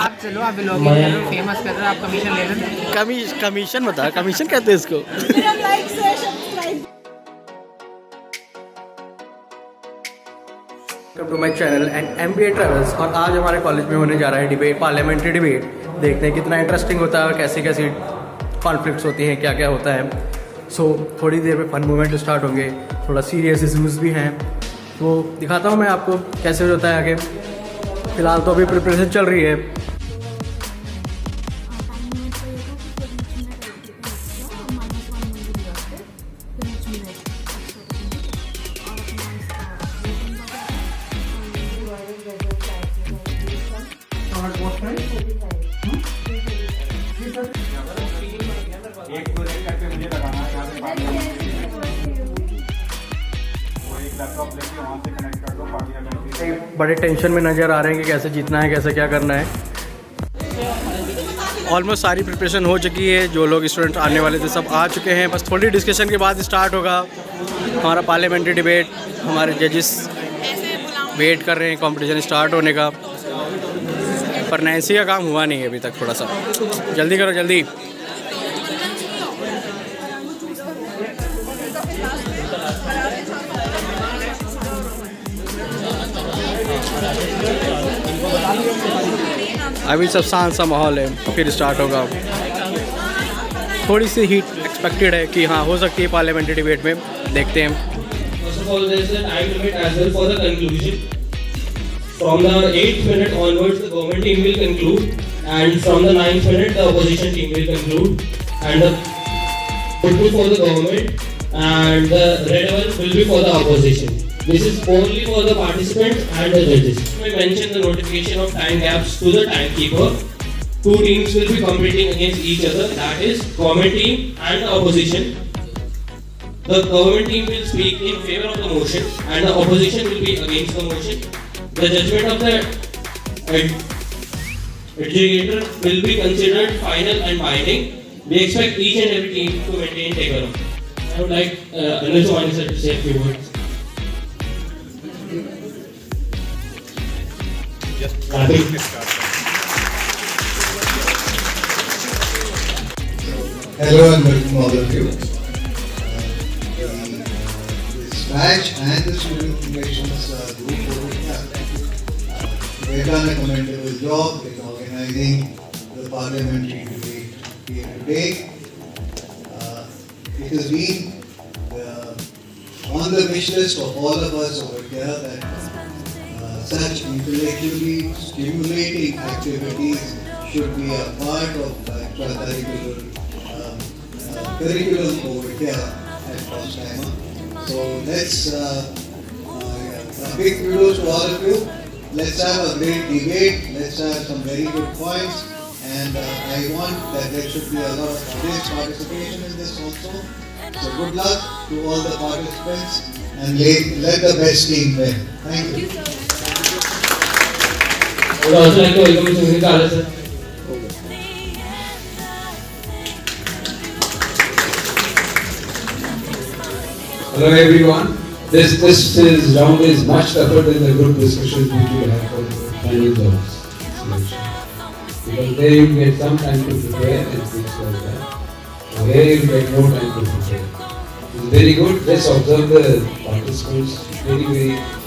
आप चलो, आप व्लॉगिंग कर रहे हो, फेमस कर रहे हो, आप कमीशन ले लो। कमीशन बता, कमीशन कहते हैं इसको। Welcome to my channel and MBA travels. और आज हमारे कॉलेज में होने जा रहा है डिबेट, पार्लियामेंट्री डिबेट। देखते हैं कितना इंटरेस्टिंग होता है और कैसी कैसी कॉन्फ्लिक्ट्स होती हैं, क्या क्या होता है। सो थोड़ी देर में फन मूवमेंट स्टार्ट होंगे, थोड़ा सीरियस इशूज़ भी हैं, तो दिखाता हूँ मैं आपको कैसे होता है आगे। फिलहाल तो अभी प्रिपरेशन चल रही है। बड़े टेंशन में नज़र आ रहे हैं कि कैसे जीतना है, कैसे क्या करना है। ऑलमोस्ट सारी प्रिपरेशन हो चुकी है, जो लोग स्टूडेंट आने वाले थे सब आ चुके हैं। बस थोड़ी डिस्कशन के बाद स्टार्ट होगा हमारा पार्लियामेंट्री डिबेट। हमारे जजेस वेट कर रहे हैं कंपटीशन स्टार्ट होने का, पर नैन्सी का काम हुआ नहीं है अभी तक। थोड़ा सा जल्दी करो, जल्दी। अभी सब शांत सा माहौल है, फिर स्टार्ट होगा। थोड़ी सी हीट एक्सपेक्टेड है कि हाँ हो सकती है पार्लियामेंट्री डिबेट में, देखते हैं। First of all, there is a time limit as well for the conclusion. From the 8th minute onwards, the government team will conclude, and from the 9th minute, the opposition team will conclude, and the vote for the government, and the red one will be for the opposition. This is only for the participants and the judges. I mention the notification of time gaps to the timekeeper. Two teams will be competing against each other, that is, government team and the opposition. The government team will speak in favor of the motion and the opposition will be against the motion. The judgment of the adjudicator will be considered final and binding. We expect each and every team to maintain decorum. I would like Anil Chawani sir to say a few words. Hello and welcome all of you. This batch and the student relations group over here, they've done a commendable job in organizing the parliamentary debate here today. It has been on the wish list of all of us over here that such intellectually stimulating activities should be a part of extracurricular curriculum over here at Postheimer. So let's a big kudos to all of you. Let's have a great debate. Let's have some very good points, and I want that there should be a lot of audience participation in this also. So good luck to all the participants and let the best team win. Thank you. I would also like to welcome Mr. Sunil Kala sir. Hello everyone. This round is much tougher than the group discussions which we have for the final jobs selection. Because there you get some time to prepare and things like that. Here you get no time to prepare. It's very good. Let's observe the participants very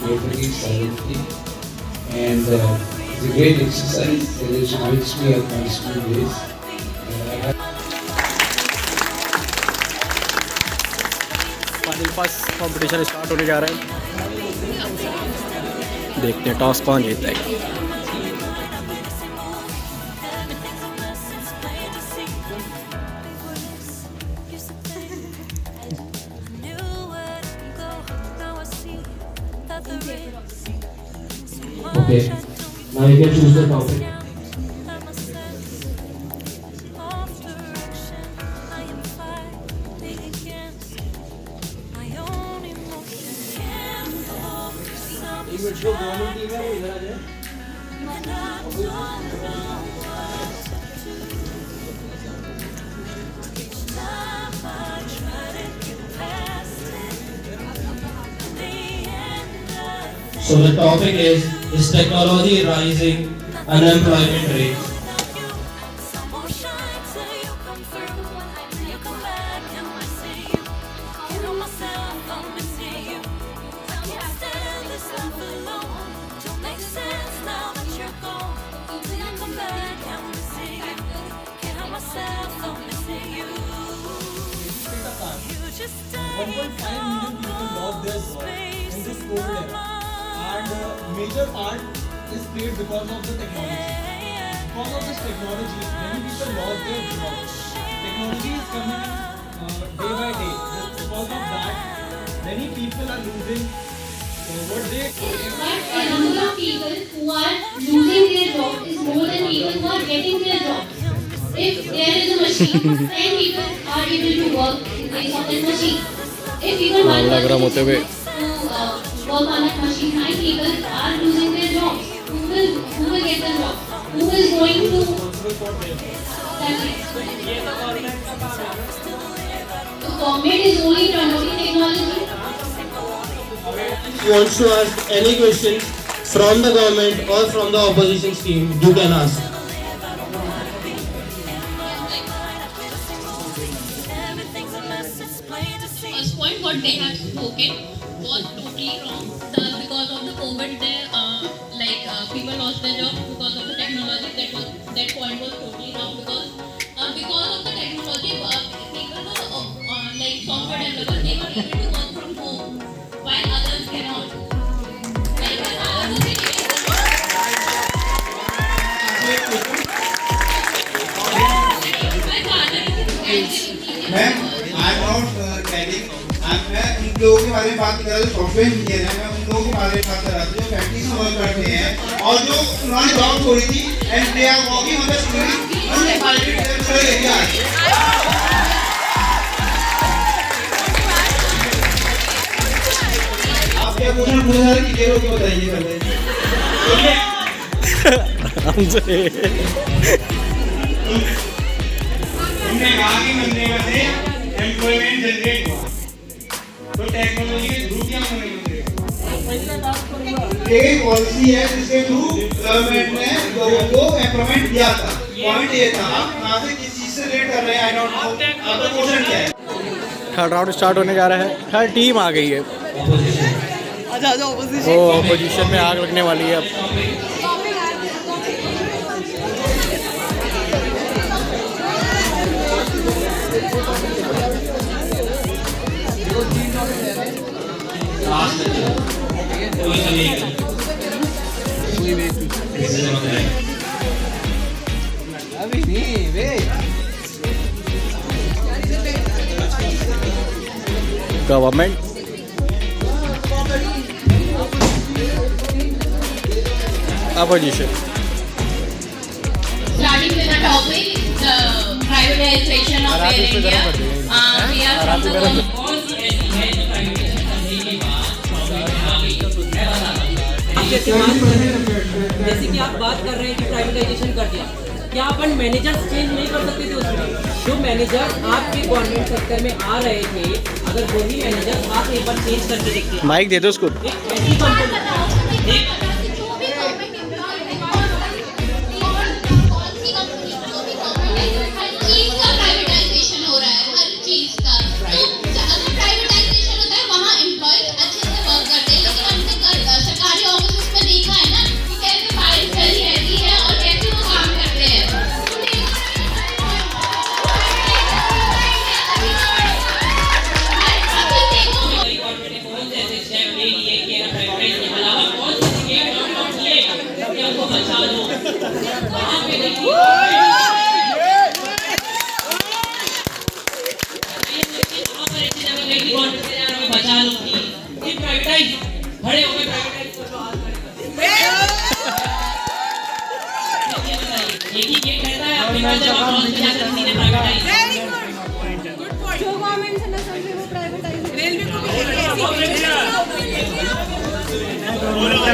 carefully, silently, and it's a great exercise. It reminds me of my school days. First competition start होने जा रहा है, देखते हैं toss कौन जीतता है। Okay. Now you can choose the topic. So the topic is technology rising unemployment rates. in this COVID era, and major part is played because of the technology. Because of this technology, many people lost their jobs. Technology is coming day by day. Because of that, many people are losing what they. But the number of people who are losing their job is more than people who are getting their jobs. If there is a machine, 10 people are able to work in place of that machine. If even one person is able to work on that machine, 9 people are losing their jobs. Who will get the job? Who is going to? The government is only promoting technology. If you want to ask any question from the government or from the opposition team, you can ask. First point, what they have spoken was totally wrong. Because of the COVID, people lost their job because of the technology. That point was totally wrong because of the technology, people software developers, they were able to work from home while others cannot. Ma'am I am not telling मैं उन लोगों के बारे में बात कर रहा हूँ सॉफ्टवेयर इंजीनियर है मैं उन लोगों के बारे में बात कर रहा था जो फैक्ट्रीज में वर्क करते हैं और जो उन्होंने जॉब छोड़ी थी and they are working on the security area आप क्या क्वेश्चन पूछ रहे हैं कि देर होगी बताइए पहले हमने कहा कि मनरेगा से एम्प्लॉयमेंट जनरेट हुआ तो टेक्नोलॉजी के थ्रू क्या मनरेगा एक पॉलिसी है जिसके थ्रू गवर्नमेंट ने लोगों को एम्प्लॉयमेंट दिया था पॉइंट ये था आप कहां से किस चीज से रेट कर रहे हैं आई डोंट नो आपका क्वेश्चन क्या है थर्ड राउंड स्टार्ट होने जा रहा है हर टीम आ गई है वो ऑपोजिशन में आग लगने वाली है अब government opposition Starting with the topic, the privatization of Air India. We are from the government. जैसे कि आप बात कर रहे हैं कि प्राइवेटाइजेशन कर दिया क्या अपन मैनेजर चेंज नहीं कर सकते थे उसमें जो मैनेजर आपके गवर्नमेंट सेक्टर में आ रहे थे अगर वही मैनेजर आप एक बार चेंज करके देखते माइक दे दो उसको एक ऐसी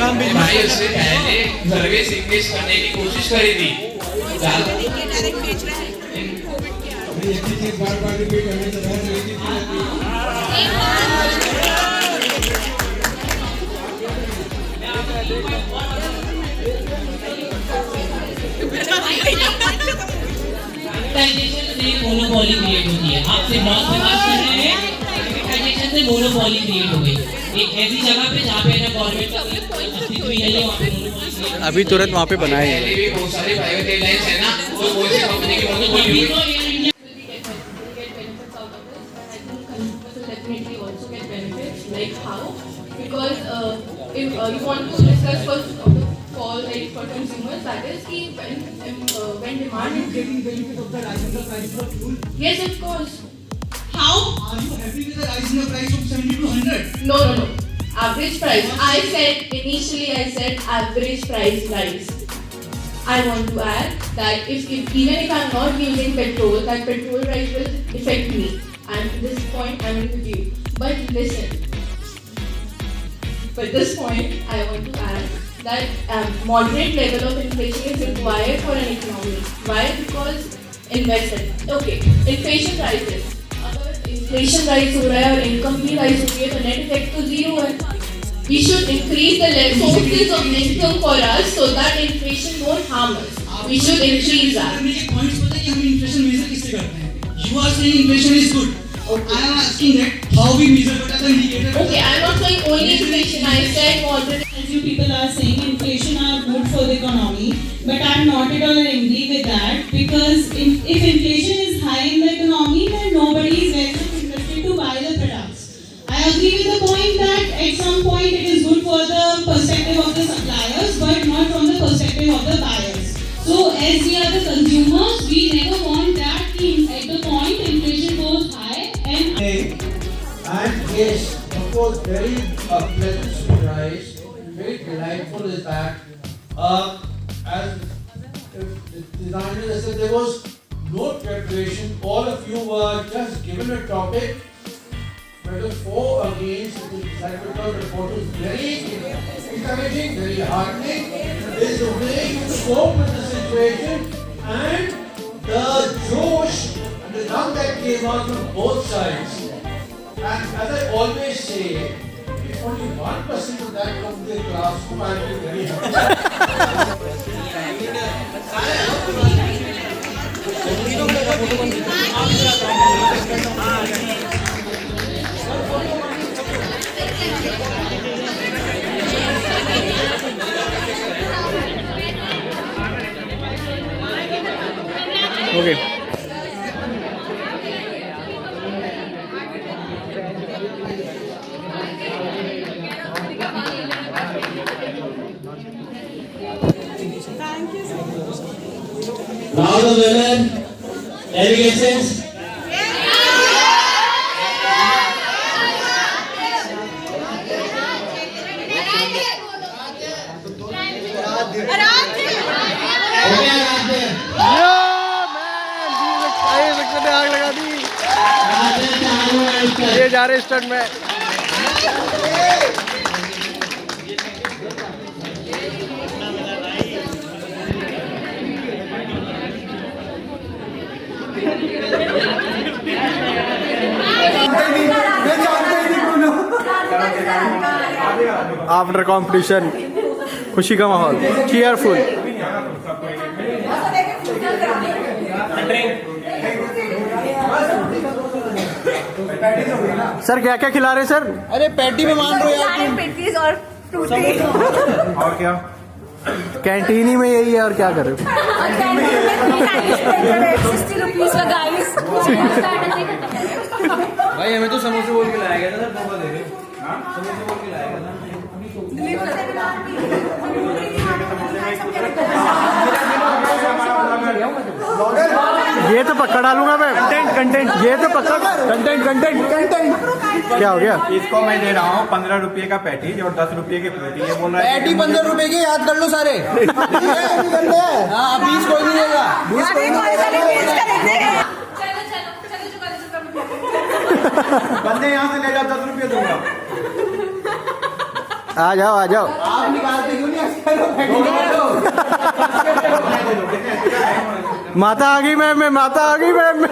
कंपनी भाई उससे पहले सर्विस इंगेज करने की कोशिश करी थी बार-बार रिपीट करने से बहुत Thank you. प्राइवेटाइजेशन से मोनोपोली क्रिएट होती है। आपसे लॉस पे बात कर रहे हैं, प्राइवेटाइजेशन से मोनोपोली क्रिएट हो गई। एक ऐसी जगह पे जहाँ पे ना गवर्नमेंट का कोई अस्तित्व ही नहीं है, वहाँ पे मोनोपोली क्रिएट अभी तुरंत वहाँ पे बनाए हैं। पहले भी बहुत सारे प्राइवेट एयरलाइंस है ना, तो कौन सी कंपनी की मोनोपोली हुई? Definitely also get benefits. Like how? Because if you want to discuss first of the all, like for consumers, that is when demand is Getting benefit of the rise in the price of fuel. yes, of course. How are you happy with the rise in the price of 70 to 100? No. Average price. Initially I said average price rise. I want to add that even if I'm not using petrol, that petrol price will affect me. And at this point, I'm with you. But listen. But this point, I want to add that moderate level of inflation is required for an economy. Why? Because investment. Okay, inflation rises. अगर inflation rise हो रहा है और income भी rise हो रही है, तो net effect तो zero है. We should increase the sources of income for us so that inflation won't harm us. We should increase that. मुझे points पता है कि हम inflation measure किससे करते हैं? You are saying inflation is good. Okay. I am asking that how we measure, what are the indicators? Okay, I'm not saying only inflation. I said moderate. As you people are saying, inflation are good for the economy, but I'm not at all agree with that, because if inflation is high in the economy, then nobody is very much interested to buy the products. I agree with the point that at some point it is good for the perspective of the suppliers, but not from the perspective of the buyers. So as we are the consumers, we never want that at the point inflation goes high and yes, of course, very pleasant surprise, very delightful is that as the designers said, there was no preparation. All of you were just given a topic, whether for or against. The psychological report was very encouraging, very heartening. There's a way you cope with the situation and the josh and the love that came out from both sides. And as I always say, if only 1% of that comes to the classroom, I'll be very happy. Okay. Now the women, navigations. आग लगा दी। ये जा रहे stunt में। After competition खुशी का माहौल, cheerful. Sir क्या क्या खिला रहे सर? अरे पैटी में मान रहे हो यार तुम। पेटीज और फ्रूटी और क्या कैंटीन ही में यही है और क्या कर रहे हो? 60 रुपीज का गाइस। भाई हमें तो समोसे बोल के लाया गया था सर, पापा दे रहे समोसे बोल के लाया गया था। ये तो पक्का डालूंगा मैं। कंटेंट ये तो पक्का कंटेंट क्या हो गया? इसको मैं दे रहा हूँ 15 रुपये का पैटीज और 10 रुपये की फ्रूटी। ये बोल रहा है पैटी 15 रुपए की, याद कर लो सारे। हाँ 20 कोई नहीं देगा, 20 कोई नहीं देगा। बंदे यहाँ से ले जाओ, 10 रुपये दूंगा। आ जाओ आप निकालते क्यों नहीं? माता आ गई मैम, माता आ गई मैम।